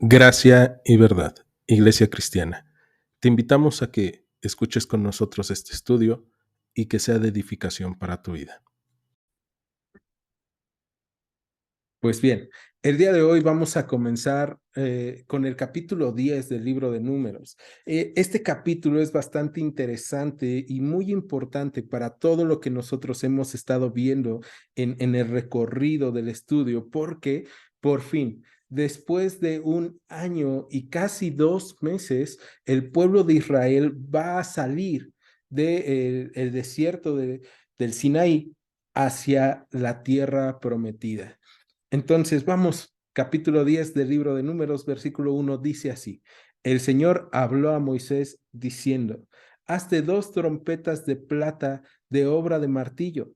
Gracia y verdad, Iglesia Cristiana. Te invitamos a que escuches con nosotros este estudio y que sea de edificación para tu vida. Pues bien, el día de hoy vamos a comenzar con el capítulo 10 del libro de Números. Este capítulo es bastante interesante y muy importante para todo lo que nosotros hemos estado viendo en el recorrido del estudio, porque por fin, después de un año y casi 2 meses, el pueblo de Israel va a salir del desierto del Sinaí hacia la tierra prometida. Entonces, vamos, capítulo 10 del libro de Números, versículo 1 dice así: El Señor habló a Moisés diciendo: Hazte 2 trompetas de plata de obra de martillo,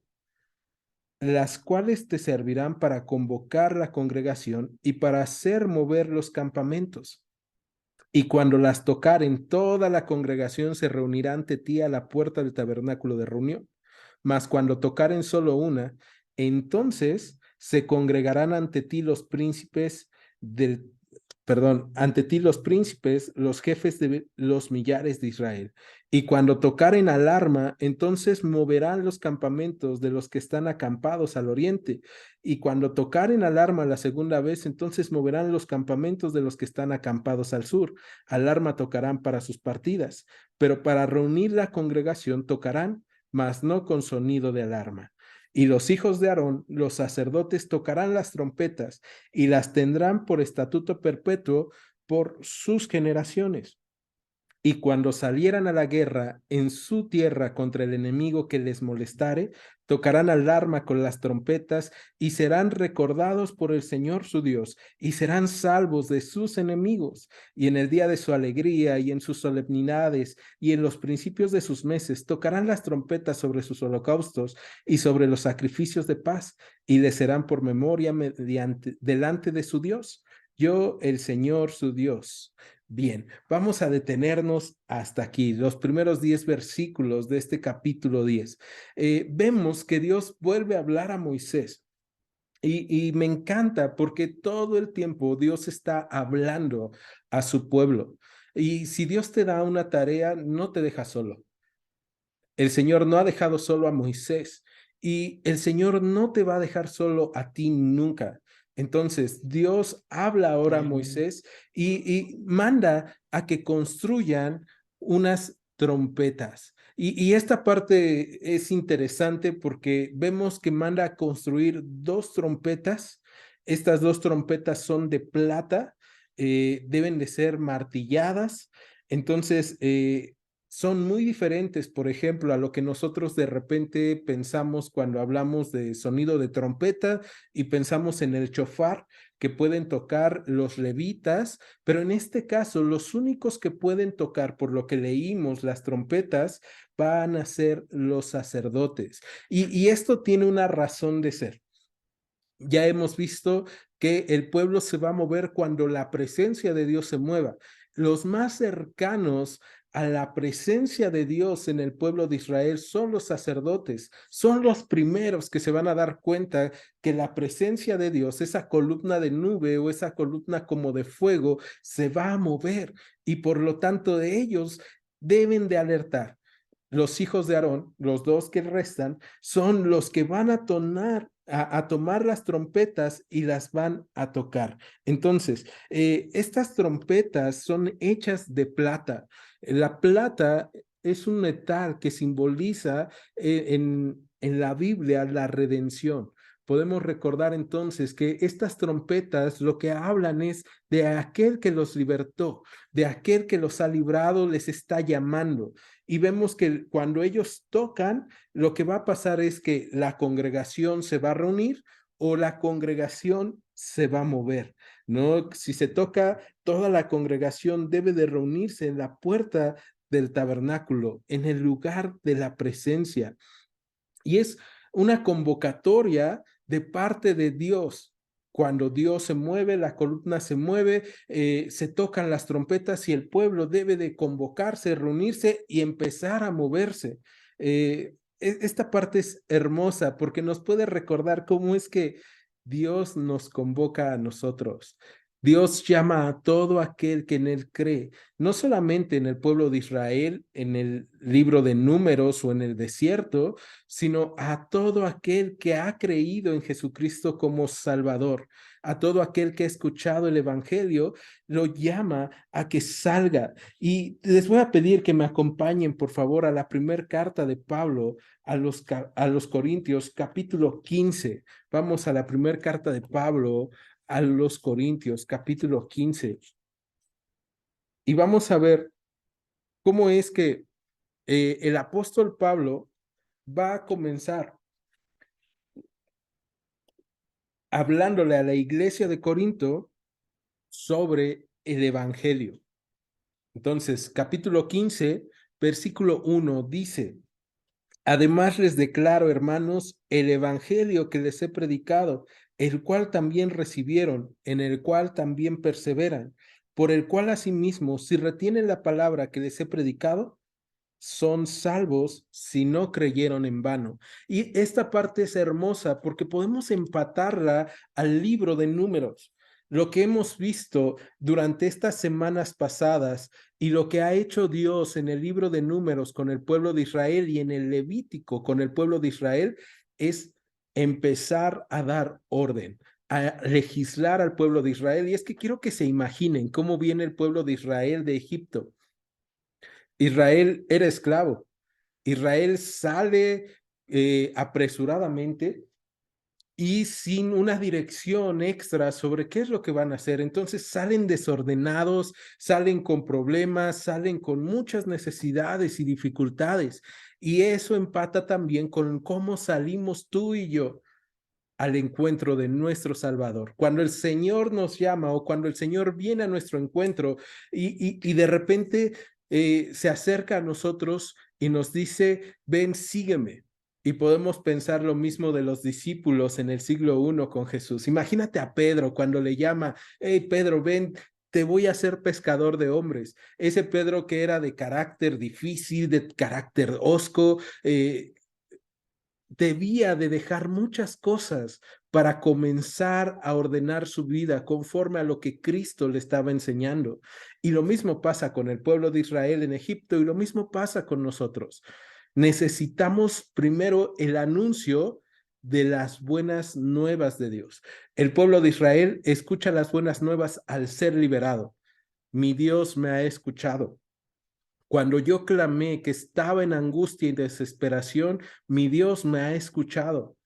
las cuales te servirán para convocar la congregación y para hacer mover los campamentos. Y cuando las tocaren, toda la congregación se reunirá ante ti a la puerta del tabernáculo de reunión. Mas cuando tocaren solo una, entonces se congregarán ante ti los príncipes del, ante ti los príncipes, los jefes de los millares de Israel. Y cuando tocaren alarma, entonces moverán los campamentos de los que están acampados al oriente. Y cuando tocaren alarma la segunda vez, entonces moverán los campamentos de los que están acampados al sur. Alarma tocarán para sus partidas, pero para reunir la congregación tocarán, mas no con sonido de alarma. Y los hijos de Aarón, los sacerdotes, tocarán las trompetas y las tendrán por estatuto perpetuo por sus generaciones. Y cuando salieran a la guerra en su tierra contra el enemigo que les molestare, tocarán alarma con las trompetas y serán recordados por el Señor su Dios y serán salvos de sus enemigos. Y en el día de su alegría y en sus solemnidades y en los principios de sus meses tocarán las trompetas sobre sus holocaustos y sobre los sacrificios de paz y les serán por memoria delante de su Dios. Yo, el Señor su Dios. Bien, vamos a detenernos hasta aquí, los primeros 10 versículos de este capítulo 10. Vemos que Dios vuelve a hablar a Moisés y me encanta porque todo el tiempo Dios está hablando a su pueblo. Y si Dios te da una tarea, no te deja solo. El Señor no ha dejado solo a Moisés y el Señor no te va a dejar solo a ti nunca. Entonces, Dios habla ahora a Moisés y manda a que construyan unas trompetas. Y esta parte es interesante porque vemos que manda a construir 2 trompetas. Estas 2 trompetas son de plata, deben de ser martilladas. Entonces, son muy diferentes, por ejemplo, a lo que nosotros de repente pensamos cuando hablamos de sonido de trompeta y pensamos en el chofar que pueden tocar los levitas, pero en este caso los únicos que pueden tocar, por lo que leímos, las trompetas van a ser los sacerdotes. Y esto tiene una razón de ser. Ya hemos visto que el pueblo se va a mover cuando la presencia de Dios se mueva. Los más cercanos a la presencia de Dios en el pueblo de Israel son los sacerdotes, son los primeros que se van a dar cuenta que la presencia de Dios, esa columna de nube o esa columna como de fuego, se va a mover y por lo tanto de ellos deben de alertar. Los hijos de Aarón, los 2 que restan, son los que van a tomar las trompetas y las van a tocar. Entonces, estas trompetas son hechas de plata. La plata es un metal que simboliza en la Biblia la redención. Podemos recordar entonces que estas trompetas lo que hablan es de aquel que los libertó, de aquel que los ha librado, les está llamando. Y vemos que cuando ellos tocan, lo que va a pasar es que la congregación se va a reunir o la congregación se va a mover, ¿no? Si se toca, toda la congregación debe de reunirse en la puerta del tabernáculo, en el lugar de la presencia. Y es una convocatoria de parte de Dios. Cuando Dios se mueve, la columna se mueve, se tocan las trompetas y el pueblo debe de convocarse, reunirse y empezar a moverse. Esta parte es hermosa porque nos puede recordar cómo es que Dios nos convoca a nosotros. Dios llama a todo aquel que en él cree, no solamente en el pueblo de Israel, en el libro de Números o en el desierto, sino a todo aquel que ha creído en Jesucristo como Salvador, a todo aquel que ha escuchado el Evangelio, lo llama a que salga. Y les voy a pedir que me acompañen, por favor, a la primera carta de Pablo a los Corintios, capítulo 15. Vamos a la primera carta de Pablo a los Corintios, capítulo 15. Y vamos a ver cómo es que el apóstol Pablo va a comenzar hablándole a la iglesia de Corinto sobre el Evangelio. Entonces, capítulo 15, versículo 1 dice: además les declaro, hermanos, el evangelio que les he predicado, el cual también recibieron, en el cual también perseveran, por el cual asimismo, si retienen la palabra que les he predicado, son salvos si no creyeron en vano. Y esta parte es hermosa porque podemos empatarla al libro de Números. Lo que hemos visto durante estas semanas pasadas y lo que ha hecho Dios en el libro de Números con el pueblo de Israel y en el Levítico con el pueblo de Israel es empezar a dar orden, a legislar al pueblo de Israel. Y es que quiero que se imaginen cómo viene el pueblo de Israel de Egipto. Israel era esclavo. Israel sale apresuradamente y sin una dirección extra sobre qué es lo que van a hacer. Entonces salen desordenados, salen con problemas, salen con muchas necesidades y dificultades. Y eso empata también con cómo salimos tú y yo al encuentro de nuestro Salvador. Cuando el Señor nos llama o cuando el Señor viene a nuestro encuentro y de repente se acerca a nosotros y nos dice, ven, sígueme. Y podemos pensar lo mismo de los discípulos en el siglo I con Jesús. Imagínate a Pedro cuando le llama, hey Pedro, ven, te voy a hacer pescador de hombres. Ese Pedro que era de carácter difícil, de carácter hosco, debía de dejar muchas cosas para comenzar a ordenar su vida conforme a lo que Cristo le estaba enseñando. Y lo mismo pasa con el pueblo de Israel en Egipto y lo mismo pasa con nosotros. Necesitamos primero el anuncio de las buenas nuevas de Dios. El pueblo de Israel escucha las buenas nuevas al ser liberado. Mi Dios me ha escuchado. Cuando yo clamé que estaba en angustia y desesperación, mi Dios me ha escuchado.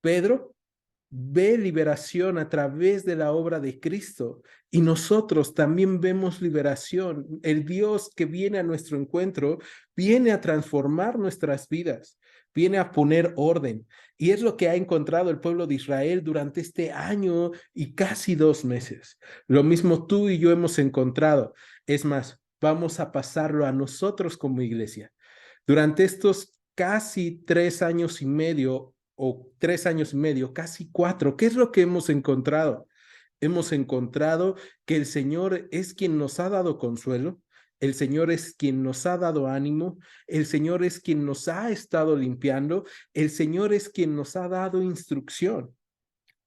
Pedro ve liberación a través de la obra de Cristo y nosotros también vemos liberación. El Dios que viene a nuestro encuentro viene a transformar nuestras vidas, viene a poner orden. Y es lo que ha encontrado el pueblo de Israel durante este año y casi 2 meses. Lo mismo tú y yo hemos encontrado. Es más, vamos a pasarlo a nosotros como iglesia. Durante estos casi 3 años y medio o 3 años y medio, casi 4, ¿qué es lo que hemos encontrado? Hemos encontrado que el Señor es quien nos ha dado consuelo, el Señor es quien nos ha dado ánimo, el Señor es quien nos ha estado limpiando, el Señor es quien nos ha dado instrucción.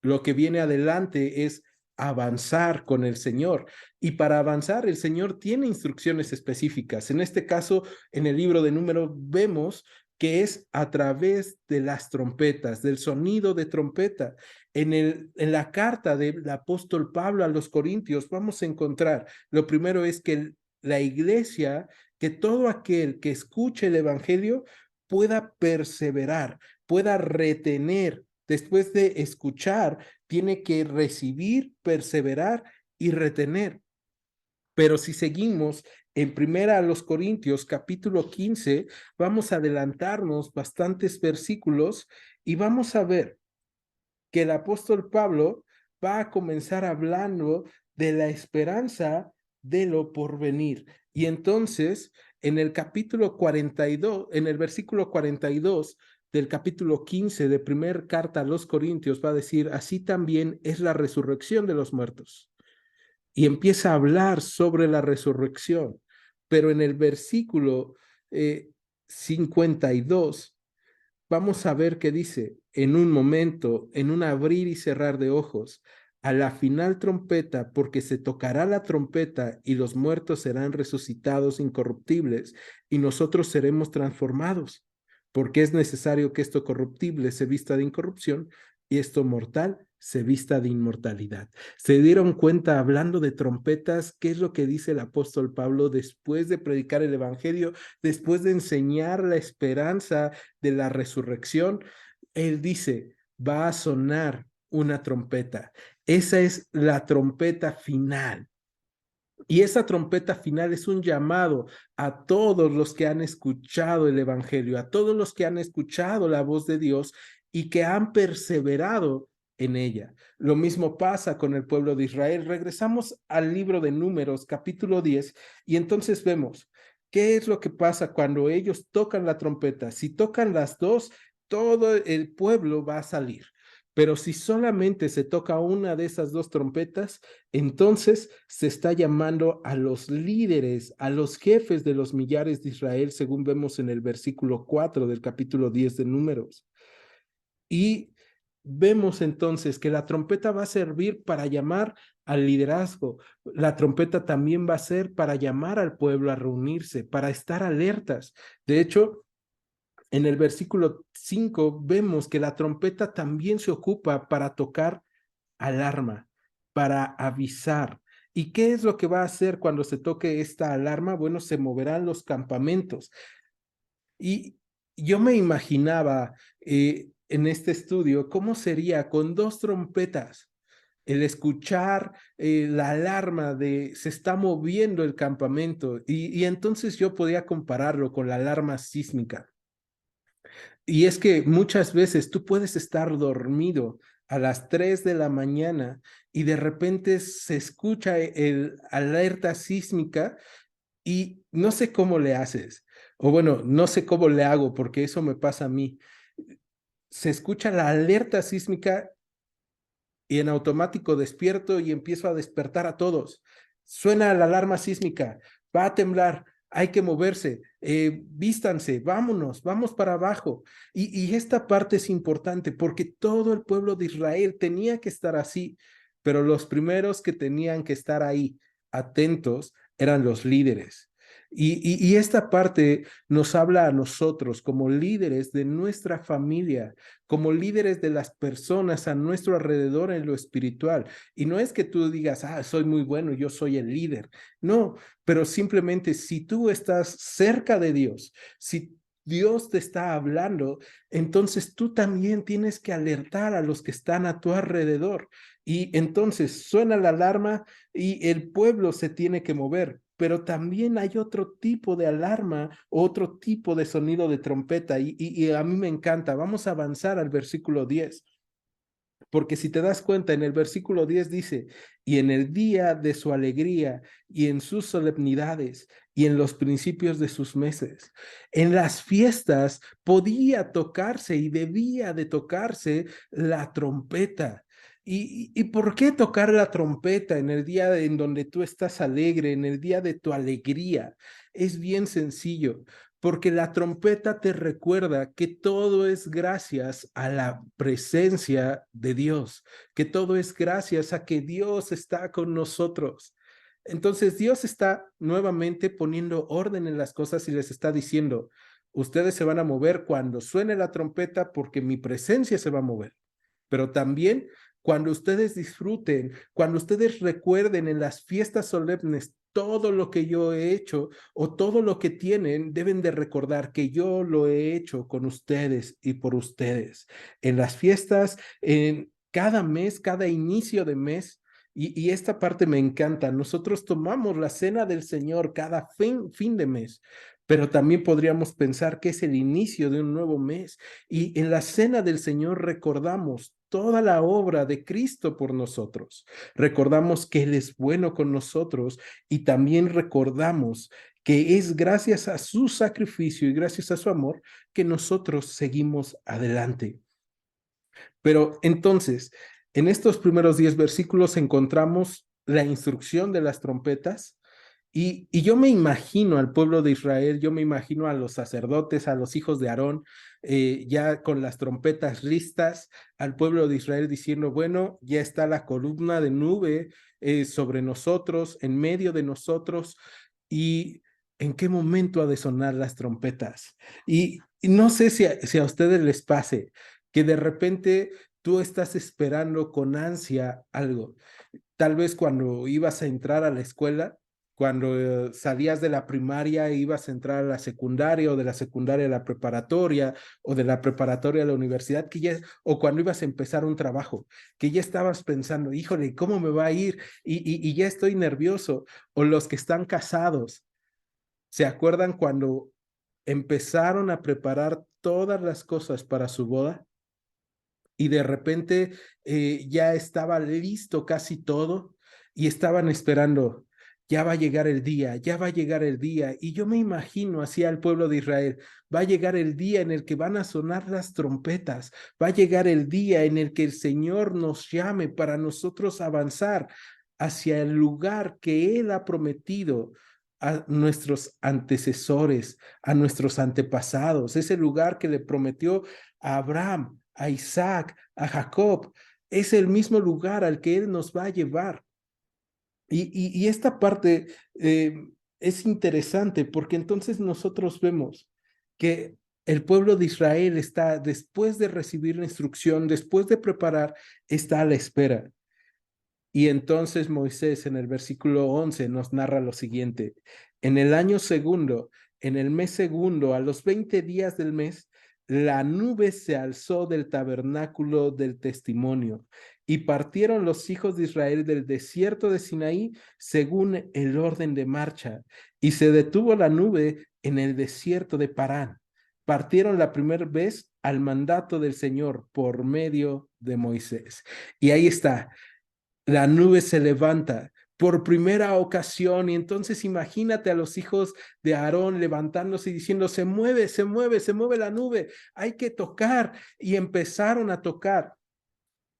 Lo que viene adelante es avanzar con el Señor. Y para avanzar, el Señor tiene instrucciones específicas. En este caso, en el libro de Números, vemos que es a través de las trompetas, del sonido de trompeta. En la carta del apóstol Pablo a los Corintios, vamos a encontrar, lo primero es que la iglesia, que todo aquel que escuche el Evangelio pueda perseverar, pueda retener. Después de escuchar, tiene que recibir, perseverar y retener. Pero si seguimos en primera a los Corintios, capítulo 15, vamos a adelantarnos bastantes versículos y vamos a ver que el apóstol Pablo va a comenzar hablando de la esperanza de lo porvenir. Y entonces, en el capítulo 42, en el versículo 42 del capítulo 15 de primer carta a los Corintios, va a decir, así también es la resurrección de los muertos. Y empieza a hablar sobre la resurrección. Pero en el versículo 52, vamos a ver qué dice, en un momento, en un abrir y cerrar de ojos, a la final trompeta, porque se tocará la trompeta y los muertos serán resucitados incorruptibles y nosotros seremos transformados, porque es necesario que esto corruptible se vista de incorrupción y esto mortal se vista de inmortalidad. ¿Se dieron cuenta, hablando de trompetas, qué es lo que dice el apóstol Pablo después de predicar el evangelio, después de enseñar la esperanza de la resurrección? Él dice, va a sonar una trompeta. Esa es la trompeta final. Y esa trompeta final es un llamado a todos los que han escuchado el evangelio, a todos los que han escuchado la voz de Dios y que han perseverado en ella. Lo mismo pasa con el pueblo de Israel. Regresamos al libro de Números, capítulo 10, y entonces vemos qué es lo que pasa cuando ellos tocan la trompeta. Si tocan las dos, todo el pueblo va a salir. Pero si solamente se toca una de esas dos trompetas, entonces se está llamando a los líderes, a los jefes de los millares de Israel, según vemos en el versículo 4 del capítulo 10 de Números. Y vemos entonces que la trompeta va a servir para llamar al liderazgo. La trompeta también va a ser para llamar al pueblo a reunirse, para estar alertas. De hecho, en el versículo 5 vemos que la trompeta también se ocupa para tocar alarma, para avisar. ¿Y qué es lo que va a hacer cuando se toque esta alarma? Bueno, se moverán los campamentos. Y yo me imaginaba en este estudio cómo sería con dos trompetas el escuchar la alarma de se está moviendo el campamento y entonces yo podía compararlo con la alarma sísmica. Y es que muchas veces tú puedes estar dormido a las 3 de la mañana y de repente se escucha el alerta sísmica y no sé cómo le haces, o bueno, no sé cómo le hago porque eso me pasa a mí. Se escucha la alerta sísmica y en automático despierto y empiezo a despertar a todos. Suena la alarma sísmica, va a temblar, hay que moverse, vístanse, vámonos, vamos para abajo. Y esta parte es importante porque todo el pueblo de Israel tenía que estar así, pero los primeros que tenían que estar ahí atentos eran los líderes. Y esta parte nos habla a nosotros como líderes de nuestra familia, como líderes de las personas a nuestro alrededor en lo espiritual. Y no es que tú digas, ah, soy muy bueno, yo soy el líder. No, pero simplemente si tú estás cerca de Dios, si Dios te está hablando, entonces tú también tienes que alertar a los que están a tu alrededor. Y entonces suena la alarma y el pueblo se tiene que mover, pero también hay otro tipo de alarma, otro tipo de sonido de trompeta y a mí me encanta. Vamos a avanzar al versículo 10. Porque si te das cuenta, en el versículo 10 dice, y en el día de su alegría y en sus solemnidades y en los principios de sus meses, en las fiestas podía tocarse y debía de tocarse la trompeta. ¿Y por qué tocar la trompeta en el día en donde tú estás alegre, en el día de tu alegría? Es bien sencillo porque la trompeta te recuerda que todo es gracias a la presencia de Dios, que todo es gracias a que Dios está con nosotros. Entonces Dios está nuevamente poniendo orden en las cosas y les está diciendo, ustedes se van a mover cuando suene la trompeta porque mi presencia se va a mover, pero también cuando ustedes disfruten, cuando ustedes recuerden en las fiestas solemnes todo lo que yo he hecho o todo lo que tienen, deben de recordar que yo lo he hecho con ustedes y por ustedes. En las fiestas, en cada mes, cada inicio de mes, y esta parte me encanta, nosotros tomamos la cena del Señor cada fin de mes, pero también podríamos pensar que es el inicio de un nuevo mes. Y en la cena del Señor recordamos toda la obra de Cristo por nosotros. Recordamos que Él es bueno con nosotros y también recordamos que es gracias a su sacrificio y gracias a su amor que nosotros seguimos adelante. Pero entonces, en estos primeros 10 versículos encontramos la instrucción de las trompetas Y yo me imagino al pueblo de Israel, yo me imagino a los sacerdotes, a los hijos de Aarón, ya con las trompetas listas, al pueblo de Israel diciendo, bueno, ya está la columna de nube sobre nosotros, en medio de nosotros, y en qué momento ha de sonar las trompetas. Y no sé si a ustedes les pase que de repente tú estás esperando con ansia algo. Tal vez cuando ibas a entrar a la escuela, cuando salías de la primaria e ibas a entrar a la secundaria o de la secundaria a la preparatoria o de la preparatoria a la universidad, o cuando ibas a empezar un trabajo, que ya estabas pensando, híjole, ¿cómo me va a ir? Y ya estoy nervioso. O los que están casados, ¿se acuerdan cuando empezaron a preparar todas las cosas para su boda? Y de repente ya estaba listo casi todo y estaban esperando, ya va a llegar el día, ya va a llegar el día. Y yo me imagino así al pueblo de Israel, va a llegar el día en el que van a sonar las trompetas, va a llegar el día en el que el Señor nos llame para nosotros avanzar hacia el lugar que Él ha prometido a nuestros antecesores, a nuestros antepasados, ese lugar que le prometió a Abraham, a Isaac, a Jacob. Es el mismo lugar al que Él nos va a llevar. Y esta parte es interesante porque entonces nosotros vemos que el pueblo de Israel está, después de recibir la instrucción, después de preparar, está a la espera. Y entonces Moisés en el versículo 11 nos narra lo siguiente: en el año segundo, en el mes segundo, a los 20 días del mes, la nube se alzó del tabernáculo del testimonio y partieron los hijos de Israel del desierto de Sinaí según el orden de marcha, y se detuvo la nube en el desierto de Parán. Partieron la primera vez al mandato del Señor por medio de Moisés. Y ahí está, la nube se levanta por primera ocasión, y entonces imagínate a los hijos de Aarón levantándose y diciendo, se mueve, se mueve, se mueve la nube, hay que tocar, y empezaron a tocar.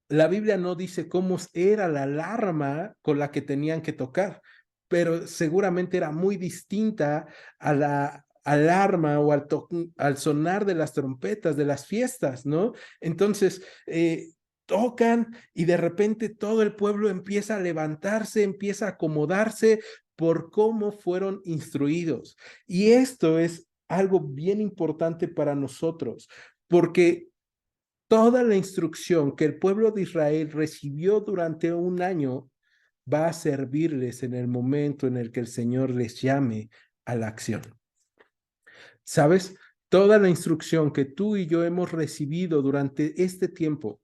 La Biblia no dice cómo era la alarma con la que tenían que tocar, pero seguramente era muy distinta a la alarma o al sonar de las trompetas de las fiestas, ¿no? Entonces, tocan y de repente todo el pueblo empieza a levantarse, empieza a acomodarse por cómo fueron instruidos. Y esto es algo bien importante para nosotros, porque toda la instrucción que el pueblo de Israel recibió durante un año va a servirles en el momento en el que el Señor les llame a la acción. ¿Sabes? Toda la instrucción que tú y yo hemos recibido durante este tiempo,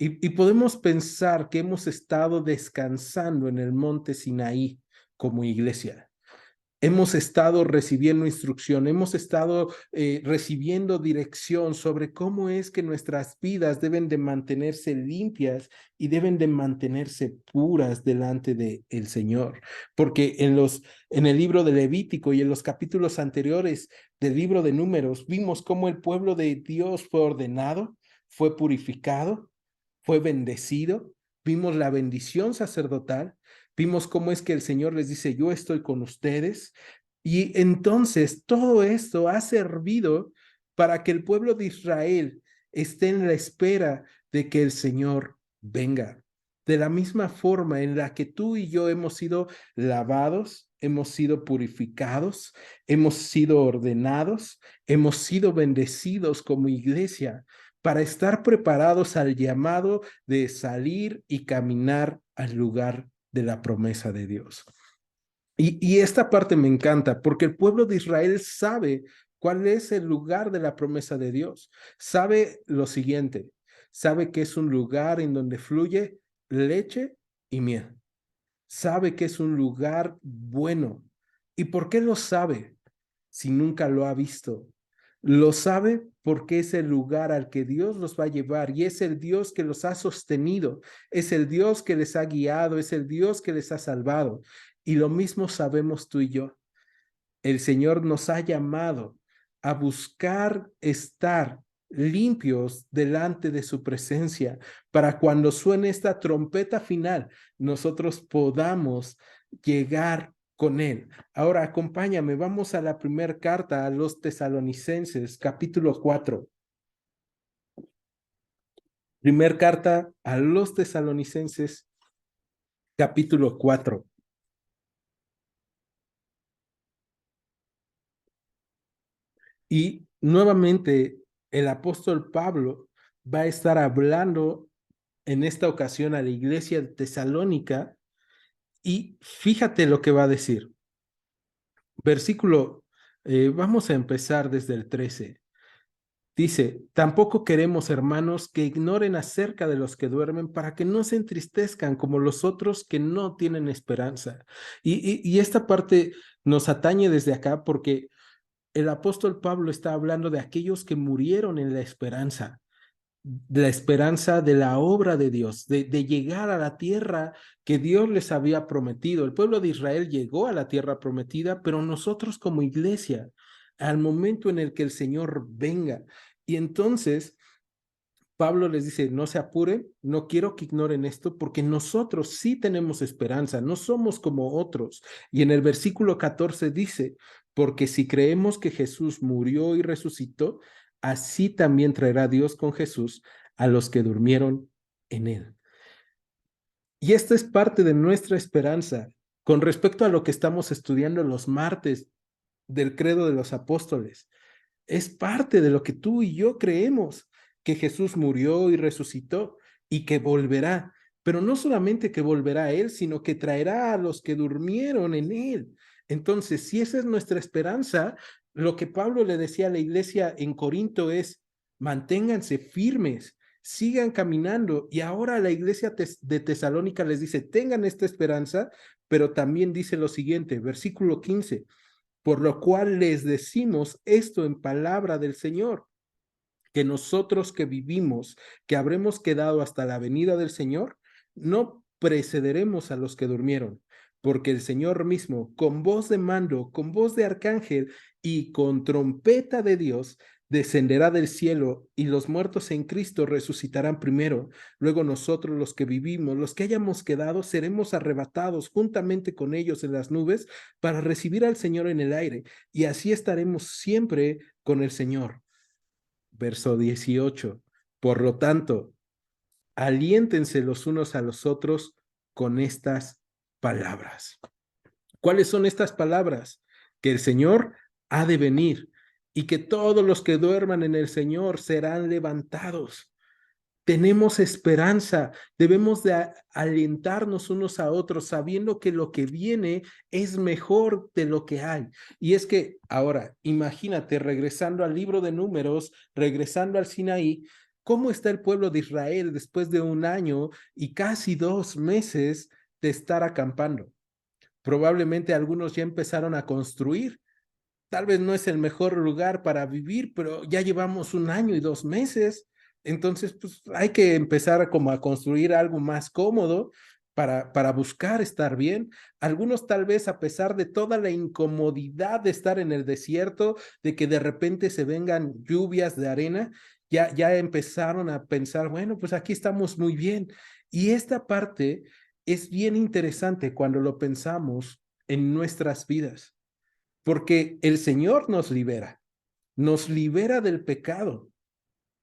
y podemos pensar que hemos estado descansando en el monte Sinaí como iglesia. Hemos estado recibiendo instrucción, hemos estado recibiendo dirección sobre cómo es que nuestras vidas deben de mantenerse limpias y deben de mantenerse puras delante de el Señor. Porque en el libro de Levítico y en los capítulos anteriores del libro de Números, vimos cómo el pueblo de Dios fue ordenado, fue purificado, fue bendecido. Vimos la bendición sacerdotal. Vimos cómo es que el Señor les dice, yo estoy con ustedes. Y entonces todo esto ha servido para que el pueblo de Israel esté en la espera de que el Señor venga. De la misma forma en la que tú y yo hemos sido lavados, hemos sido purificados, hemos sido ordenados, hemos sido bendecidos como iglesia para estar preparados al llamado de salir y caminar al lugar de la promesa de Dios. Y esta parte me encanta porque el pueblo de Israel sabe cuál es el lugar de la promesa de Dios. Sabe lo siguiente, sabe que es un lugar en donde fluye leche y miel. Sabe que es un lugar bueno. ¿Y por qué lo sabe si nunca lo ha visto? Lo sabe porque es el lugar al que Dios los va a llevar y es el Dios que los ha sostenido, es el Dios que les ha guiado, es el Dios que les ha salvado. Y lo mismo sabemos tú y yo. El Señor nos ha llamado a buscar estar limpios delante de su presencia para cuando suene esta trompeta final, nosotros podamos llegar con Él. Ahora acompáñame, vamos a la primera carta a los Tesalonicenses, capítulo 4. Primer carta a los Tesalonicenses, capítulo 4. Y nuevamente el apóstol Pablo va a estar hablando en esta ocasión a la iglesia de Tesalónica y fíjate lo que va a decir. Versículo, vamos a empezar desde el 13. Dice, tampoco queremos, hermanos, que ignoren acerca de los que duermen para que no se entristezcan como los otros que no tienen esperanza. Y esta parte nos atañe desde acá porque el apóstol Pablo está hablando de aquellos que murieron en la esperanza de la obra de Dios, de llegar a la tierra que Dios les había prometido. El pueblo de Israel llegó a la tierra prometida, pero nosotros como iglesia, al momento en el que el Señor venga. Y entonces Pablo les dice, no se apuren, no quiero que ignoren esto, porque nosotros sí tenemos esperanza, no somos como otros. Y en el versículo 14 dice, porque si creemos que Jesús murió y resucitó, así también traerá Dios con Jesús a los que durmieron en él. Y esta es parte de nuestra esperanza con respecto a lo que estamos estudiando los martes del credo de los apóstoles. Es parte de lo que tú y yo creemos, que Jesús murió y resucitó y que volverá. Pero no solamente que volverá a Él, sino que traerá a los que durmieron en Él. Entonces, si esa es nuestra esperanza, lo que Pablo le decía a la iglesia en Corinto es, manténganse firmes, sigan caminando. Y ahora la iglesia de Tesalónica les dice, tengan esta esperanza, pero también dice lo siguiente, versículo 15, por lo cual les decimos esto en palabra del Señor, que nosotros que vivimos, que habremos quedado hasta la venida del Señor, no precederemos a los que durmieron, porque el Señor mismo, con voz de mando, con voz de arcángel y con trompeta de Dios, descenderá del cielo y los muertos en Cristo resucitarán primero. Luego nosotros los que vivimos, los que hayamos quedado, seremos arrebatados juntamente con ellos en las nubes para recibir al Señor en el aire y así estaremos siempre con el Señor. Verso 18. Por lo tanto, aliéntense los unos a los otros con estas palabras. ¿Cuáles son estas palabras? Que el Señor ha de venir y que todos los que duerman en el Señor serán levantados. Tenemos esperanza, debemos de alentarnos unos a otros sabiendo que lo que viene es mejor de lo que hay. Y es que ahora, imagínate, regresando al libro de Números, regresando al Sinaí, ¿cómo está el pueblo de Israel después de un año y casi 2 meses de estar acampando? Probablemente algunos ya empezaron a construir. Tal vez no es el mejor lugar para vivir, pero ya llevamos un año y 2 meses. Entonces, pues hay que empezar como a construir algo más cómodo para buscar estar bien. Algunos tal vez a pesar de toda la incomodidad de estar en el desierto, de que de repente se vengan lluvias de arena, ya empezaron a pensar, bueno, pues aquí estamos muy bien. Y esta parte es bien interesante cuando lo pensamos en nuestras vidas porque el Señor nos libera del pecado,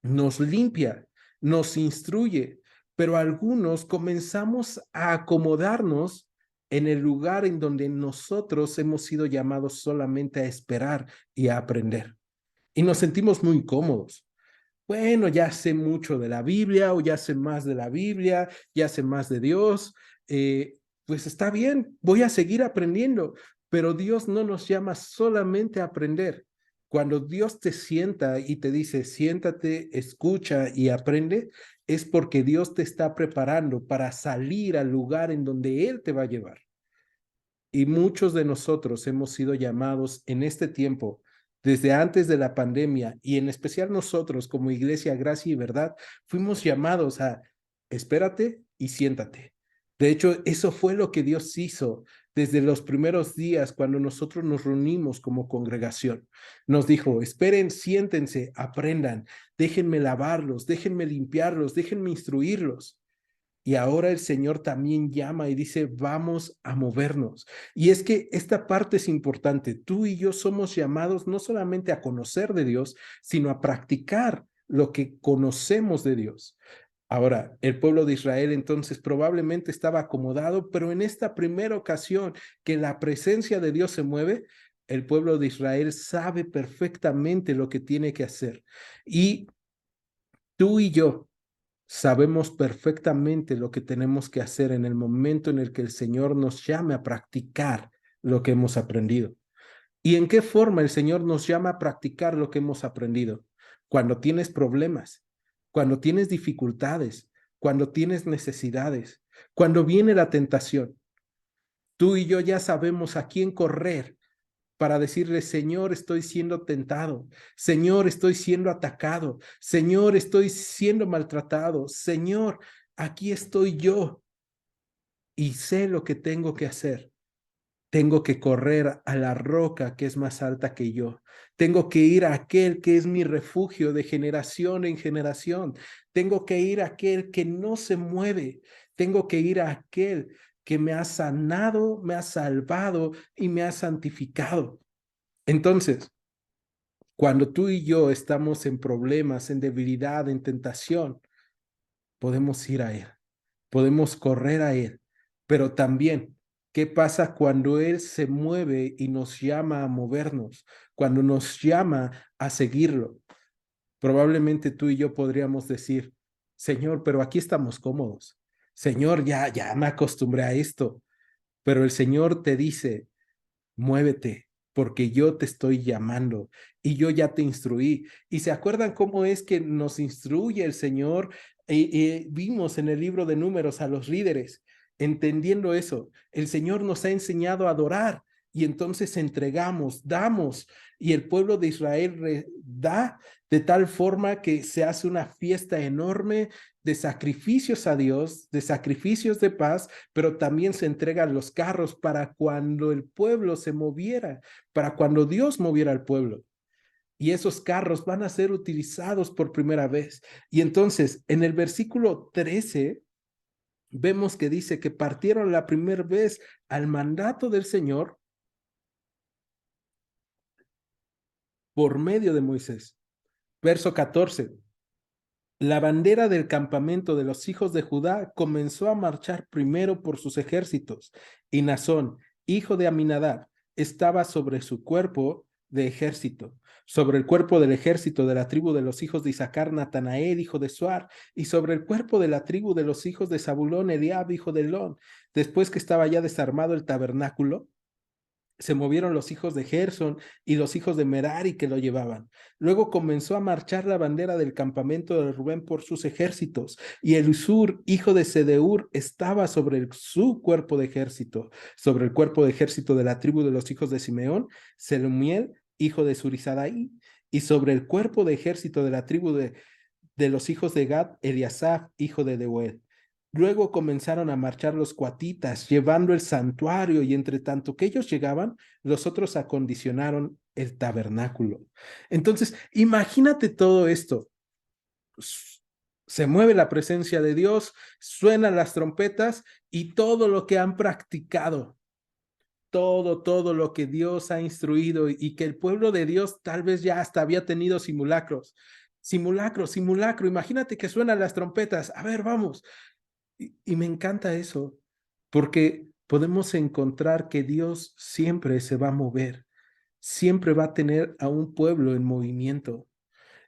nos limpia, nos instruye, pero algunos comenzamos a acomodarnos en el lugar en donde nosotros hemos sido llamados solamente a esperar y a aprender. Y nos sentimos muy cómodos. Bueno, ya sé mucho de la Biblia o ya sé más de la Biblia, ya sé más de Dios, pues está bien, voy a seguir aprendiendo, pero Dios no nos llama solamente a aprender. Cuando Dios te sienta y te dice, siéntate, escucha y aprende, es porque Dios te está preparando para salir al lugar en donde Él te va a llevar. Y muchos de nosotros hemos sido llamados en este tiempo, desde antes de la pandemia, y en especial nosotros como Iglesia Gracia y Verdad, fuimos llamados a espérate y siéntate. De hecho, eso fue lo que Dios hizo desde los primeros días cuando nosotros nos reunimos como congregación. Nos dijo, esperen, siéntense, aprendan, déjenme lavarlos, déjenme limpiarlos, déjenme instruirlos. Y ahora el Señor también llama y dice, vamos a movernos. Y es que esta parte es importante. Tú y yo somos llamados no solamente a conocer de Dios, sino a practicar lo que conocemos de Dios. Ahora, el pueblo de Israel entonces probablemente estaba acomodado, pero en esta primera ocasión que la presencia de Dios se mueve, el pueblo de Israel sabe perfectamente lo que tiene que hacer. Y tú y yo sabemos perfectamente lo que tenemos que hacer en el momento en el que el Señor nos llame a practicar lo que hemos aprendido. ¿Y en qué forma el Señor nos llama a practicar lo que hemos aprendido? Cuando tienes problemas, cuando tienes dificultades, cuando tienes necesidades, cuando viene la tentación. Tú y yo ya sabemos a quién correr para decirle, Señor, estoy siendo tentado, Señor, estoy siendo atacado, Señor, estoy siendo maltratado, Señor, aquí estoy yo y sé lo que tengo que hacer. Tengo que correr a la roca que es más alta que yo. Tengo que ir a aquel que es mi refugio de generación en generación. Tengo que ir a aquel que no se mueve. Tengo que ir a aquel que me ha sanado, me ha salvado y me ha santificado. Entonces, cuando tú y yo estamos en problemas, en debilidad, en tentación, podemos ir a Él, podemos correr a Él, pero también, ¿qué pasa cuando Él se mueve y nos llama a movernos? Cuando nos llama a seguirlo. Probablemente tú y yo podríamos decir, Señor, pero aquí estamos cómodos. Señor, ya me acostumbré a esto. Pero el Señor te dice, muévete, porque yo te estoy llamando y yo ya te instruí. ¿Y se acuerdan cómo es que nos instruye el Señor? Vimos en el libro de Números a los líderes, entendiendo eso. El Señor nos ha enseñado a adorar y entonces entregamos, damos, y el pueblo de Israel da de tal forma que se hace una fiesta enorme de sacrificios a Dios, de sacrificios de paz, pero también se entregan los carros para cuando el pueblo se moviera, para cuando Dios moviera al pueblo. Y esos carros van a ser utilizados por primera vez. Y entonces, en el versículo 13, vemos que dice que partieron la primera vez al mandato del Señor por medio de Moisés. Verso 14. La bandera del campamento de los hijos de Judá comenzó a marchar primero por sus ejércitos, y Nazón, hijo de Aminadab, estaba sobre su cuerpo de ejército. Sobre el cuerpo del ejército de la tribu de los hijos de Isaacar, Natanael, hijo de Suar, y sobre el cuerpo de la tribu de los hijos de Zabulón, Eliab, hijo de Elón. Después que estaba ya desarmado el tabernáculo, se movieron los hijos de Gerson y los hijos de Merari que lo llevaban. Luego comenzó a marchar la bandera del campamento de Rubén por sus ejércitos, y Elisur, hijo de Sedeur, estaba sobre su cuerpo de ejército. Sobre el cuerpo de ejército de la tribu de los hijos de Simeón, Selumiel, hijo de Surizadai, y sobre el cuerpo de ejército de la tribu de los hijos de Gad, Eliasaf, hijo de Deuel. Luego comenzaron a marchar los cuatitas, llevando el santuario, y entre tanto que ellos llegaban, los otros acondicionaron el tabernáculo. Entonces, imagínate todo esto. Se mueve la presencia de Dios, suenan las trompetas y todo lo que han practicado, todo lo que Dios ha instruido y que el pueblo de Dios tal vez ya hasta había tenido simulacros. Simulacro. Imagínate que suenan las trompetas. A ver, vamos. Y me encanta eso, porque podemos encontrar que Dios siempre se va a mover, siempre va a tener a un pueblo en movimiento.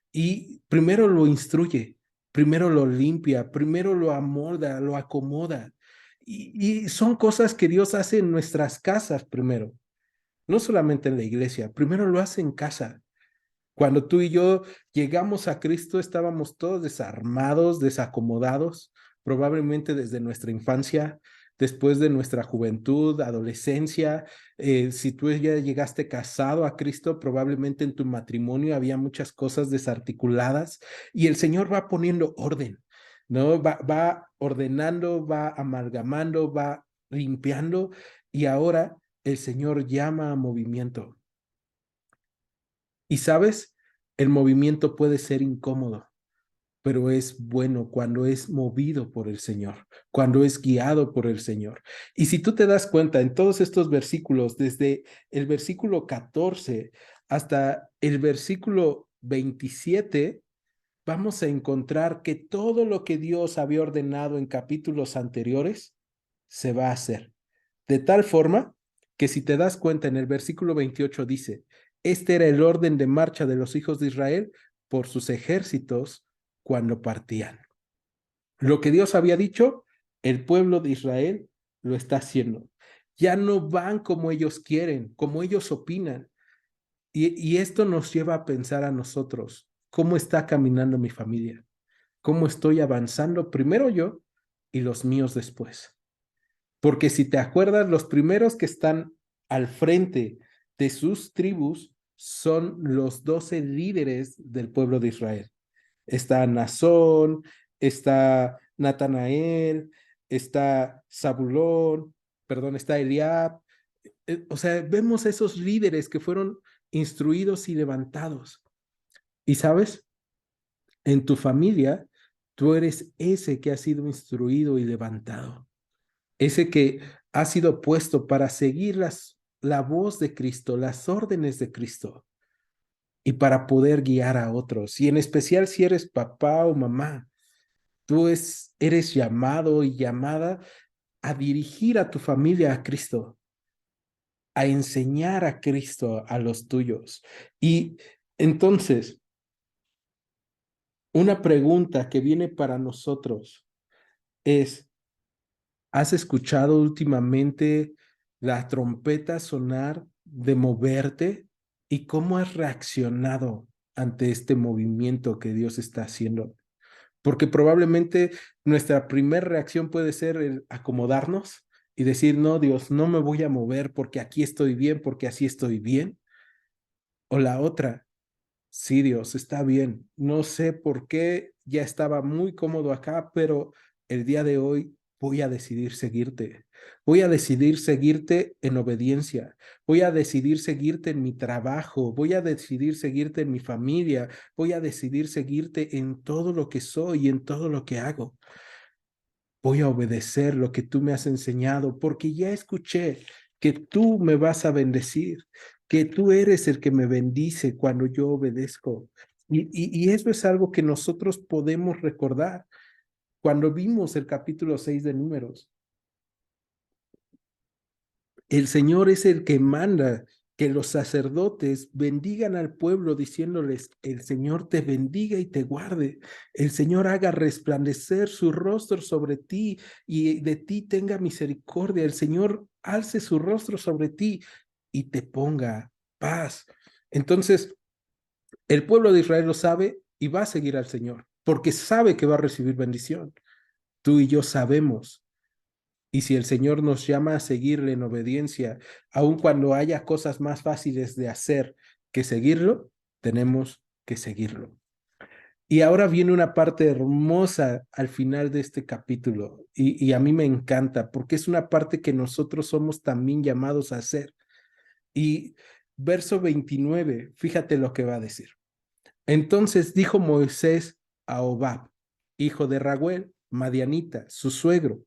Y primero lo instruye, primero lo limpia, primero lo amolda, lo acomoda. Y son cosas que Dios hace en nuestras casas primero, no solamente en la iglesia, primero lo hace en casa. Cuando tú y yo llegamos a Cristo, estábamos todos desarmados, desacomodados, probablemente desde nuestra infancia, después de nuestra juventud, adolescencia. Si tú ya llegaste casado a Cristo, probablemente en tu matrimonio había muchas cosas desarticuladas y el Señor va poniendo orden, ¿no? Va ordenando, va amalgamando, va limpiando, y ahora el Señor llama a movimiento. Y sabes, el movimiento puede ser incómodo, pero es bueno cuando es movido por el Señor, cuando es guiado por el Señor. Y si tú te das cuenta en todos estos versículos, desde el versículo 14 hasta el versículo 27, vamos a encontrar que todo lo que Dios había ordenado en capítulos anteriores se va a hacer. De tal forma que si te das cuenta en el versículo 28 dice, este era el orden de marcha de los hijos de Israel por sus ejércitos cuando partían. Lo que Dios había dicho, el pueblo de Israel lo está haciendo. Ya no van como ellos quieren, como ellos opinan. Y esto nos lleva a pensar a nosotros, ¿cómo está caminando mi familia? ¿Cómo estoy avanzando primero yo y los míos después? Porque si te acuerdas, los primeros que están al frente de sus tribus son los 12 líderes del pueblo de Israel. Está Nazón, está Natanael, está Zabulón, perdón, está Eliab. O sea, vemos esos líderes que fueron instruidos y levantados. Y sabes, en tu familia, tú eres ese que ha sido instruido y levantado, ese que ha sido puesto para seguir la voz de Cristo, las órdenes de Cristo y para poder guiar a otros. Y en especial si eres papá o mamá, tú eres llamado y llamada a dirigir a tu familia a Cristo, a enseñar a Cristo a los tuyos. Y entonces, una pregunta que viene para nosotros es, ¿has escuchado últimamente la trompeta sonar de moverte? ¿Y cómo has reaccionado ante este movimiento que Dios está haciendo? Porque probablemente nuestra primera reacción puede ser el acomodarnos y decir, no, Dios, no me voy a mover porque aquí estoy bien, porque así estoy bien. O la otra, sí, Dios, está bien. No sé por qué ya estaba muy cómodo acá, pero el día de hoy voy a decidir seguirte. Voy a decidir seguirte en obediencia. Voy a decidir seguirte en mi trabajo. Voy a decidir seguirte en mi familia. Voy a decidir seguirte en todo lo que soy y en todo lo que hago. Voy a obedecer lo que tú me has enseñado, porque ya escuché que tú me vas a bendecir, que tú eres el que me bendice cuando yo obedezco. Y eso es algo que nosotros podemos recordar cuando vimos el capítulo 6 de Números. El Señor es el que manda que los sacerdotes bendigan al pueblo diciéndoles, el Señor te bendiga y te guarde, el Señor haga resplandecer su rostro sobre ti y de ti tenga misericordia, el Señor alce su rostro sobre ti y te ponga paz. Entonces, el pueblo de Israel lo sabe y va a seguir al Señor, porque sabe que va a recibir bendición. Tú y yo sabemos, y si el Señor nos llama a seguirle en obediencia, aun cuando haya cosas más fáciles de hacer que seguirlo, tenemos que seguirlo. Y ahora viene una parte hermosa al final de este capítulo, y a mí me encanta porque es una parte que nosotros somos también llamados a hacer. Y verso 29, fíjate lo que va a decir. Entonces dijo Moisés a Hobab, hijo de Raguel, Madianita, su suegro,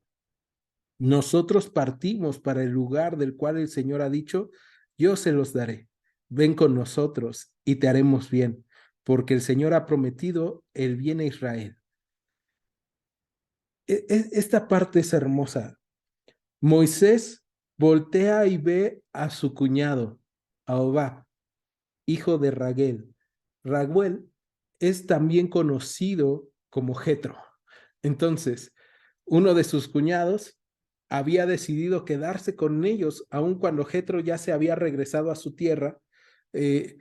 nosotros partimos para el lugar del cual el Señor ha dicho, yo se los daré. Ven con nosotros y te haremos bien, porque el Señor ha prometido el bien a Israel. Esta parte es hermosa. Moisés voltea y ve a su cuñado, a Hobab, hijo de Raguel. Raguel es también conocido como Jetro. Entonces, uno de sus cuñados había decidido quedarse con ellos, aun cuando Jetro ya se había regresado a su tierra, eh,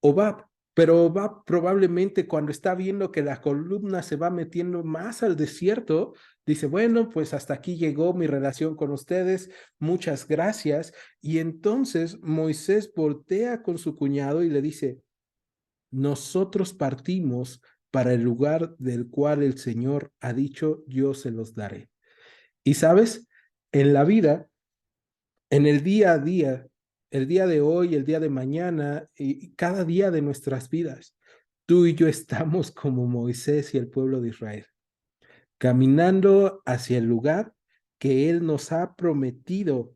Hobab. Pero Hobab probablemente cuando está viendo que la columna se va metiendo más al desierto, dice, bueno, pues hasta aquí llegó mi relación con ustedes, muchas gracias. Y entonces Moisés voltea con su cuñado y le dice, nosotros partimos para el lugar del cual el Señor ha dicho, yo se los daré. Y sabes, en la vida, en el día a día, el día de hoy, el día de mañana y cada día de nuestras vidas, Tú y yo estamos como Moisés y el pueblo de Israel, caminando hacia el lugar que Él nos ha prometido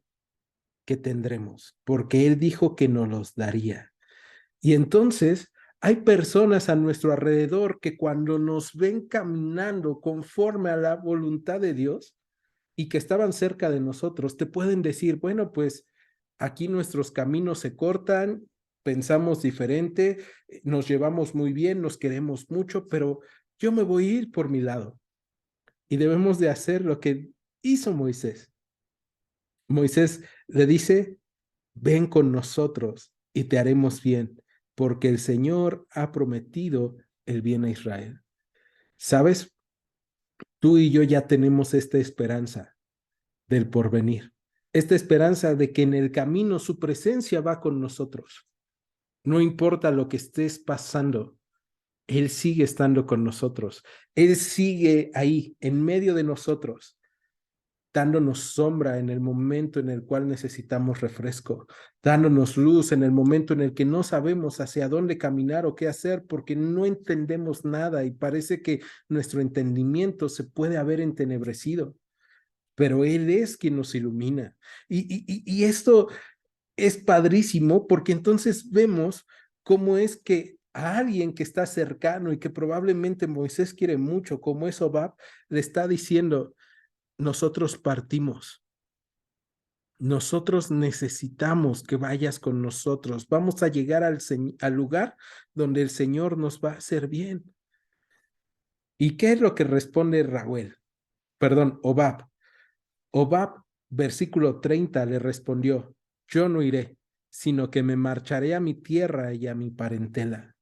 que tendremos, porque Él dijo que nos los daría. Y entonces hay personas a nuestro alrededor que cuando nos ven caminando conforme a la voluntad de Dios y que estaban cerca de nosotros, te pueden decir, bueno, pues aquí nuestros caminos se cortan, pensamos diferente, nos llevamos muy bien, nos queremos mucho, pero yo me voy a ir por mi lado. Y debemos de hacer lo que hizo Moisés. Moisés le dice, ven con nosotros y te haremos bien, porque el Señor ha prometido el bien a Israel. ¿Sabes? Tú y yo ya tenemos esta esperanza del porvenir, esta esperanza de que en el camino su presencia va con nosotros. No importa lo que estés pasando, Él sigue estando con nosotros. Él sigue ahí, en medio de nosotros, dándonos sombra en el momento en el cual necesitamos refresco, dándonos luz en el momento en el que no sabemos hacia dónde caminar o qué hacer porque no entendemos nada y parece que nuestro entendimiento se puede haber entenebrecido, pero Él es quien nos ilumina. Y esto es padrísimo porque entonces vemos cómo es que a alguien que está cercano y que probablemente Moisés quiere mucho, como es Obab, le está diciendo, nosotros partimos. Nosotros necesitamos que vayas con nosotros. Vamos a llegar al lugar donde el Señor nos va a hacer bien. ¿Y qué es lo que responde Raúl? Perdón, Obab. Obab, versículo 30, le respondió, yo no iré, sino que me marcharé a mi tierra y a mi parentela.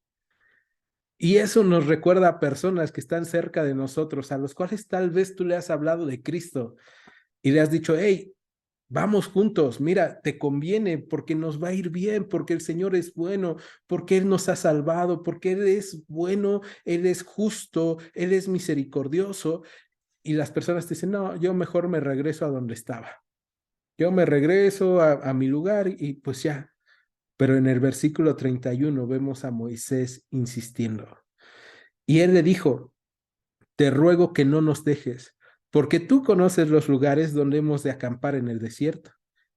Y eso nos recuerda a personas que están cerca de nosotros, a los cuales tal vez tú le has hablado de Cristo y le has dicho, hey, vamos juntos, mira, te conviene porque nos va a ir bien, porque el Señor es bueno, porque Él nos ha salvado, porque Él es bueno, Él es justo, Él es misericordioso. Y las personas te dicen, no, yo mejor me regreso a donde estaba. Yo me regreso a mi lugar y pues ya. Pero en el versículo 31 vemos a Moisés insistiendo. Y él le dijo, te ruego que no nos dejes, porque tú conoces los lugares donde hemos de acampar en el desierto,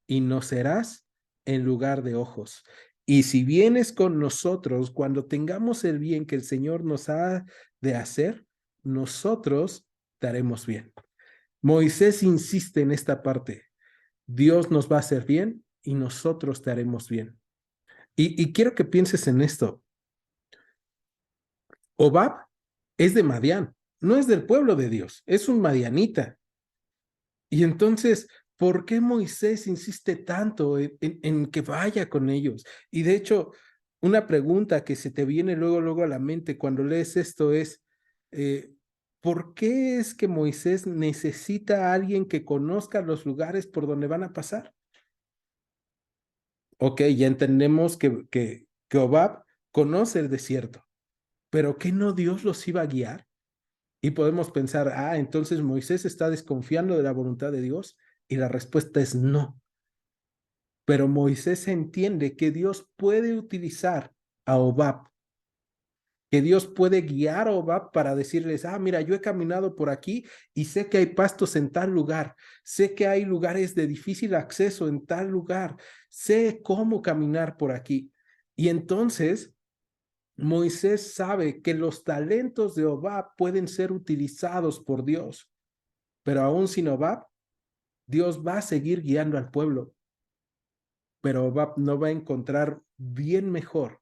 y nos serás en lugar de ojos. Y si vienes con nosotros, cuando tengamos el bien que el Señor nos ha de hacer, nosotros te haremos bien. Moisés insiste en esta parte. Dios nos va a hacer bien y nosotros te haremos bien. Y quiero que pienses en esto. Obab es de Madián, no es del pueblo de Dios, es un madianita. Y entonces, ¿por qué Moisés insiste tanto en que vaya con ellos? Y de hecho, una pregunta que se te viene luego a la mente cuando lees esto es, eh, ¿por qué es que Moisés necesita a alguien que conozca los lugares por donde van a pasar? Ok, ya entendemos que Obab conoce el desierto, pero ¿qué no Dios los iba a guiar? Y podemos pensar, entonces Moisés está desconfiando de la voluntad de Dios. Y la respuesta es no. Pero Moisés entiende que Dios puede utilizar a Obab, que Dios puede guiar a Obab para decirles, mira, yo he caminado por aquí y sé que hay pastos en tal lugar, sé que hay lugares de difícil acceso en tal lugar, sé cómo caminar por aquí. Y entonces Moisés sabe que los talentos de Obab pueden ser utilizados por Dios, pero aún sin Obab, Dios va a seguir guiando al pueblo, pero Obab no va a encontrar bien mejor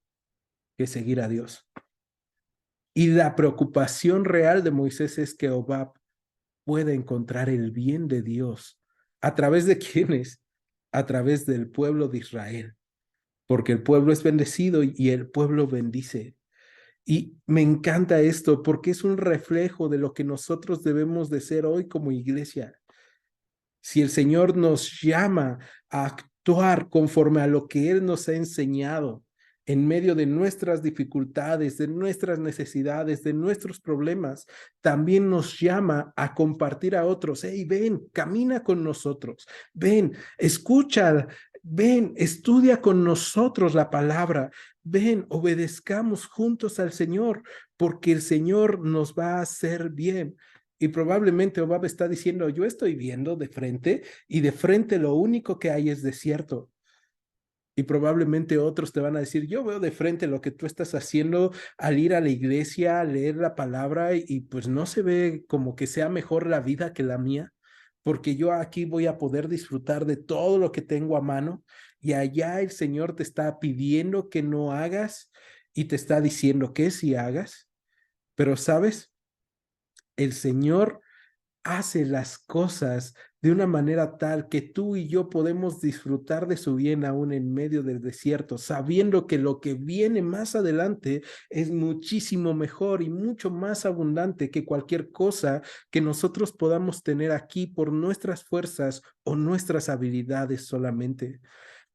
que seguir a Dios. Y la preocupación real de Moisés es que Obab pueda encontrar el bien de Dios. ¿A través de quiénes? A través del pueblo de Israel, porque el pueblo es bendecido y el pueblo bendice. Y me encanta esto porque es un reflejo de lo que nosotros debemos de ser hoy como iglesia. Si el Señor nos llama a actuar conforme a lo que Él nos ha enseñado en medio de nuestras dificultades, de nuestras necesidades, de nuestros problemas, también nos llama a compartir a otros. Hey, ven, camina con nosotros. Ven, escucha, ven, estudia con nosotros la palabra. ven, obedezcamos juntos al Señor, porque el Señor nos va a hacer bien. Y probablemente Obab está diciendo, yo estoy viendo de frente y de frente lo único que hay es desierto. Y probablemente otros te van a decir, yo veo de frente lo que tú estás haciendo al ir a la iglesia, a leer la palabra y pues no se ve como que sea mejor la vida que la mía, porque yo aquí voy a poder disfrutar de todo lo que tengo a mano y allá el Señor te está pidiendo que no hagas y te está diciendo que sí hagas, pero sabes, el Señor hace las cosas de una manera tal que tú y yo podemos disfrutar de su bien aún en medio del desierto, sabiendo que lo que viene más adelante es muchísimo mejor y mucho más abundante que cualquier cosa que nosotros podamos tener aquí por nuestras fuerzas o nuestras habilidades solamente.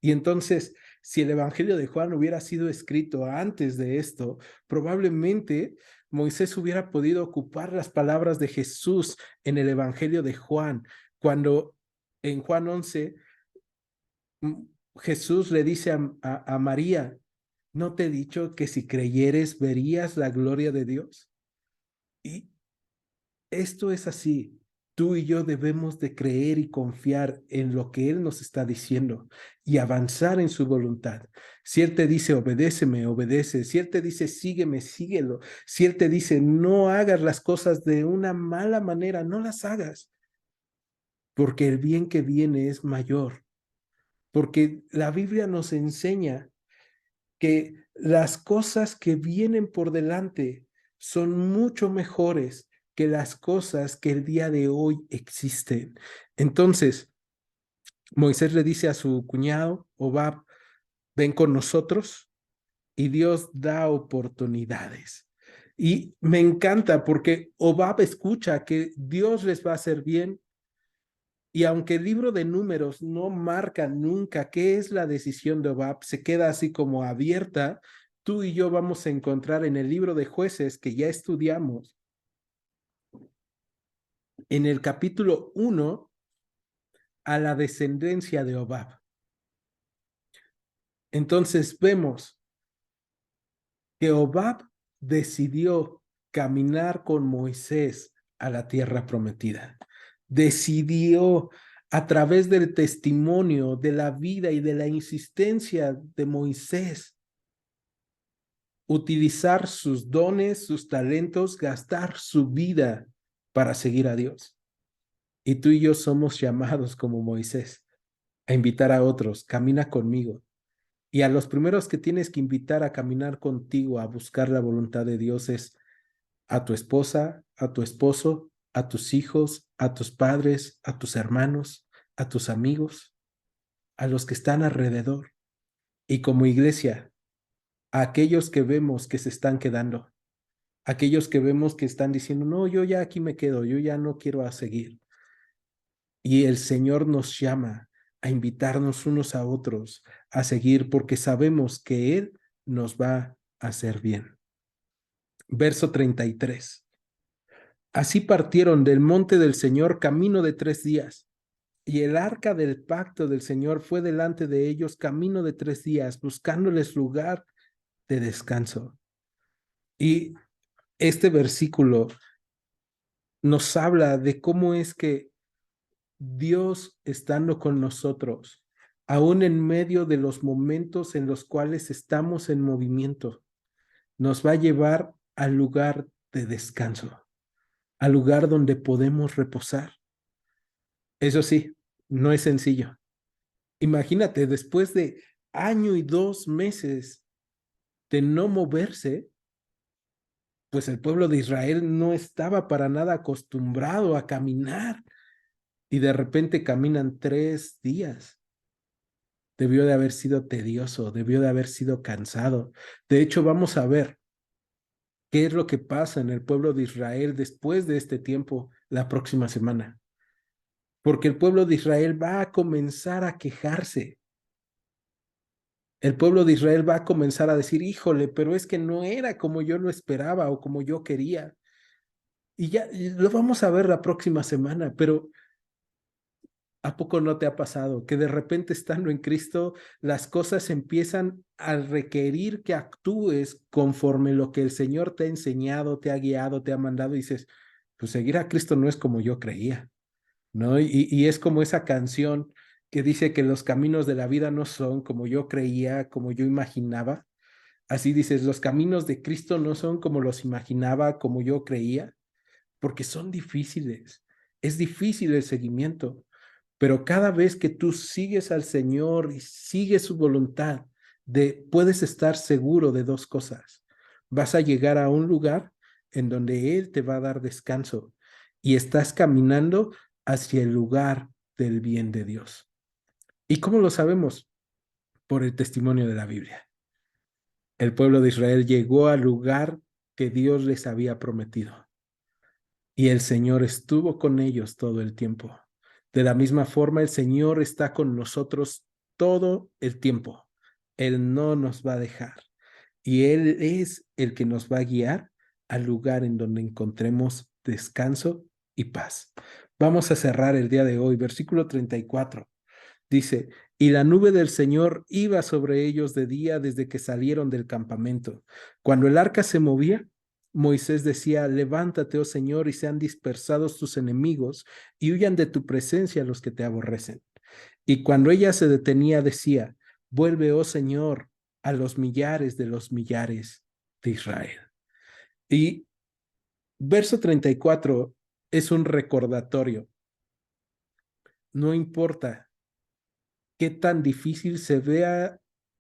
Y entonces, si el Evangelio de Juan hubiera sido escrito antes de esto, probablemente Moisés hubiera podido ocupar las palabras de Jesús en el Evangelio de Juan, cuando en Juan 11 Jesús le dice a María, ¿no te he dicho que si creyeres verías la gloria de Dios? Y esto es así. Tú y yo debemos de creer y confiar en lo que Él nos está diciendo y avanzar en su voluntad. Si Él te dice, obedéceme, obedece. Si Él te dice, sígueme, síguelo. Si Él te dice, no hagas las cosas de una mala manera, no las hagas, porque el bien que viene es mayor. Porque la Biblia nos enseña que las cosas que vienen por delante son mucho mejores que las cosas que el día de hoy existen. Entonces, Moisés le dice a su cuñado, Obab, ven con nosotros y Dios da oportunidades. Y me encanta porque Obab escucha que Dios les va a hacer bien. Y aunque el libro de Números no marca nunca qué es la decisión de Obab, se queda así como abierta, tú y yo vamos a encontrar en el libro de Jueces que ya estudiamos, en el capítulo 1, a la descendencia de Obab. Entonces vemos que Obab decidió caminar con Moisés a la tierra prometida. Decidió a través del testimonio, de la vida y de la insistencia de Moisés, utilizar sus dones, sus talentos, gastar su vida para seguir a Dios. Y tú y yo somos llamados como Moisés a invitar a otros, camina conmigo. Y a los primeros que tienes que invitar a caminar contigo, a buscar la voluntad de Dios es a tu esposa, a tu esposo, a tus hijos, a tus padres, a tus hermanos, a tus amigos, a los que están alrededor. Y como iglesia, a aquellos que vemos que se están quedando, aquellos que vemos que están diciendo, no, yo ya aquí me quedo, yo ya no quiero a seguir. Y el Señor nos llama a invitarnos unos a otros a seguir porque sabemos que Él nos va a hacer bien. Verso 33. Así partieron del monte del Señor camino de 3 días, y el arca del pacto del Señor fue delante de ellos camino de 3 días, buscándoles lugar de descanso. Y este versículo nos habla de cómo es que Dios estando con nosotros, aún en medio de los momentos en los cuales estamos en movimiento, nos va a llevar al lugar de descanso, al lugar donde podemos reposar. Eso sí, no es sencillo. Imagínate, después de año y 2 meses de no moverse, pues el pueblo de Israel no estaba para nada acostumbrado a caminar y de repente caminan 3 días. Debió de haber sido tedioso, debió de haber sido cansado. De hecho, vamos a ver qué es lo que pasa en el pueblo de Israel después de este tiempo la próxima semana. Porque el pueblo de Israel va a comenzar a quejarse. El pueblo de Israel va a comenzar a decir, híjole, pero es que no era como yo lo esperaba o como yo quería. Y ya lo vamos a ver la próxima semana, pero ¿A poco no te ha pasado que de repente estando en Cristo las cosas empiezan a requerir que actúes conforme lo que el Señor te ha enseñado, te ha guiado, te ha mandado y dices, pues seguir a Cristo no es como yo creía, ¿no? Y es como esa canción que dice que los caminos de la vida no son como yo creía, como yo imaginaba. Así dices, los caminos de Cristo no son como los imaginaba, como yo creía, porque son difíciles. Es difícil el seguimiento, pero cada vez que tú sigues al Señor y sigues su voluntad, puedes estar seguro de dos cosas. Vas a llegar a un lugar en donde Él te va a dar descanso y estás caminando hacia el lugar del bien de Dios. ¿Y cómo lo sabemos? Por el testimonio de la Biblia. El pueblo de Israel llegó al lugar que Dios les había prometido y el Señor estuvo con ellos todo el tiempo. De la misma forma, el Señor está con nosotros todo el tiempo. Él no nos va a dejar y Él es el que nos va a guiar al lugar en donde encontremos descanso y paz. Vamos a cerrar el día de hoy, versículo 34. Dice, y la nube del Señor iba sobre ellos de día desde que salieron del campamento. Cuando el arca se movía, Moisés decía, levántate, oh Señor, y sean dispersados tus enemigos, y huyan de tu presencia los que te aborrecen. Y cuando ella se detenía, decía, vuelve, oh Señor, a los millares de los millares de Israel. Y verso 34 es un recordatorio. No importa qué tan difícil se vea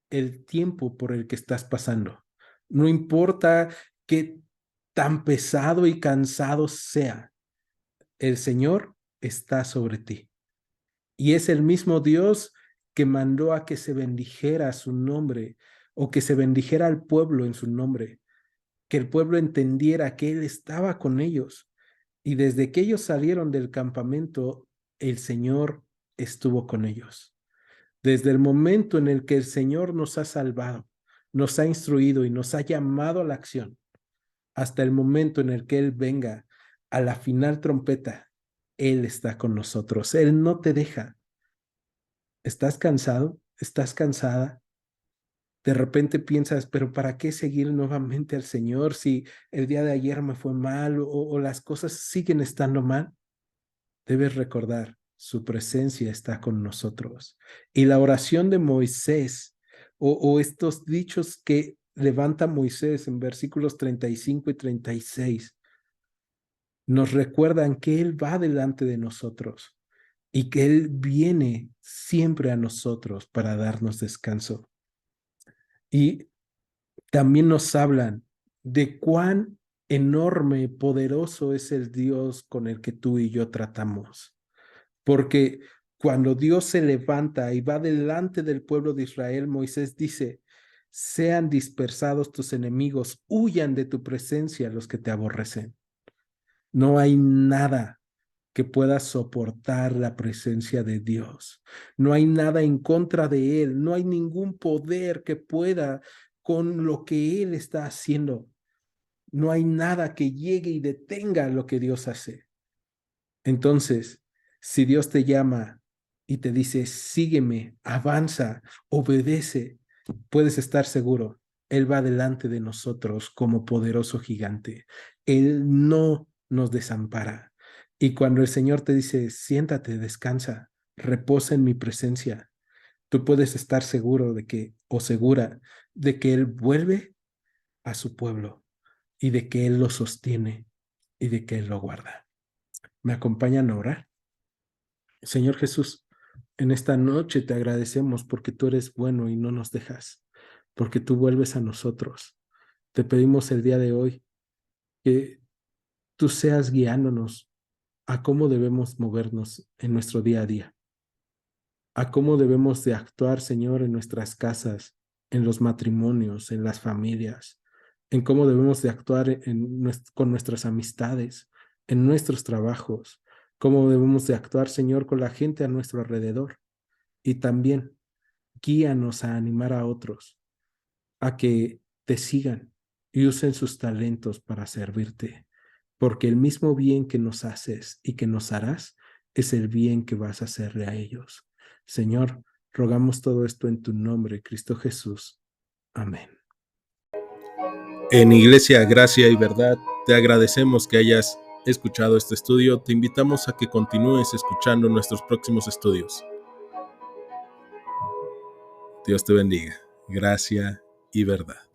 el tiempo por el que estás pasando. No importa qué tan pesado y cansado sea, el Señor está sobre ti. Y es el mismo Dios que mandó a que se bendijera su nombre o que se bendijera al pueblo en su nombre, que el pueblo entendiera que Él estaba con ellos. Y desde que ellos salieron del campamento, el Señor estuvo con ellos. Desde el momento en el que el Señor nos ha salvado, nos ha instruido y nos ha llamado a la acción, hasta el momento en el que Él venga a la final trompeta, Él está con nosotros. Él no te deja. ¿Estás cansado? ¿Estás cansada? De repente piensas, pero ¿para qué seguir nuevamente al Señor si el día de ayer me fue mal o las cosas siguen estando mal? Debes recordar, su presencia está con nosotros. Y la oración de Moisés o estos dichos que levanta Moisés en versículos 35 y 36 nos recuerdan que Él va delante de nosotros y que Él viene siempre a nosotros para darnos descanso. Y también nos hablan de cuán enorme, poderoso es el Dios con el que tú y yo tratamos. Porque cuando Dios se levanta y va delante del pueblo de Israel, Moisés dice, sean dispersados tus enemigos, huyan de tu presencia los que te aborrecen. No hay nada que pueda soportar la presencia de Dios. No hay nada en contra de Él. No hay ningún poder que pueda con lo que Él está haciendo. No hay nada que llegue y detenga lo que Dios hace. Entonces, si Dios te llama y te dice, sígueme, avanza, obedece, puedes estar seguro, Él va delante de nosotros como poderoso gigante. Él no nos desampara. Y cuando el Señor te dice, siéntate, descansa, reposa en mi presencia, tú puedes estar seguro de que, o segura, de que Él vuelve a su pueblo y de que Él lo sostiene y de que Él lo guarda. ¿Me acompañan a orar? Señor Jesús, en esta noche te agradecemos porque tú eres bueno y no nos dejas, porque tú vuelves a nosotros. Te pedimos el día de hoy que tú seas guiándonos a cómo debemos movernos en nuestro día a día, a cómo debemos de actuar, Señor, en nuestras casas, en los matrimonios, en las familias, en cómo debemos de actuar con nuestras amistades, en nuestros trabajos, cómo debemos de actuar, Señor, con la gente a nuestro alrededor. Y también guíanos a animar a otros a que te sigan y usen sus talentos para servirte, porque el mismo bien que nos haces y que nos harás es el bien que vas a hacerle a ellos. Señor, rogamos todo esto en tu nombre, Cristo Jesús. Amén. En Iglesia Gracia y Verdad, te agradecemos que hayas escuchado este estudio. Te invitamos a que continúes escuchando nuestros próximos estudios. Dios te bendiga. Gracia y verdad.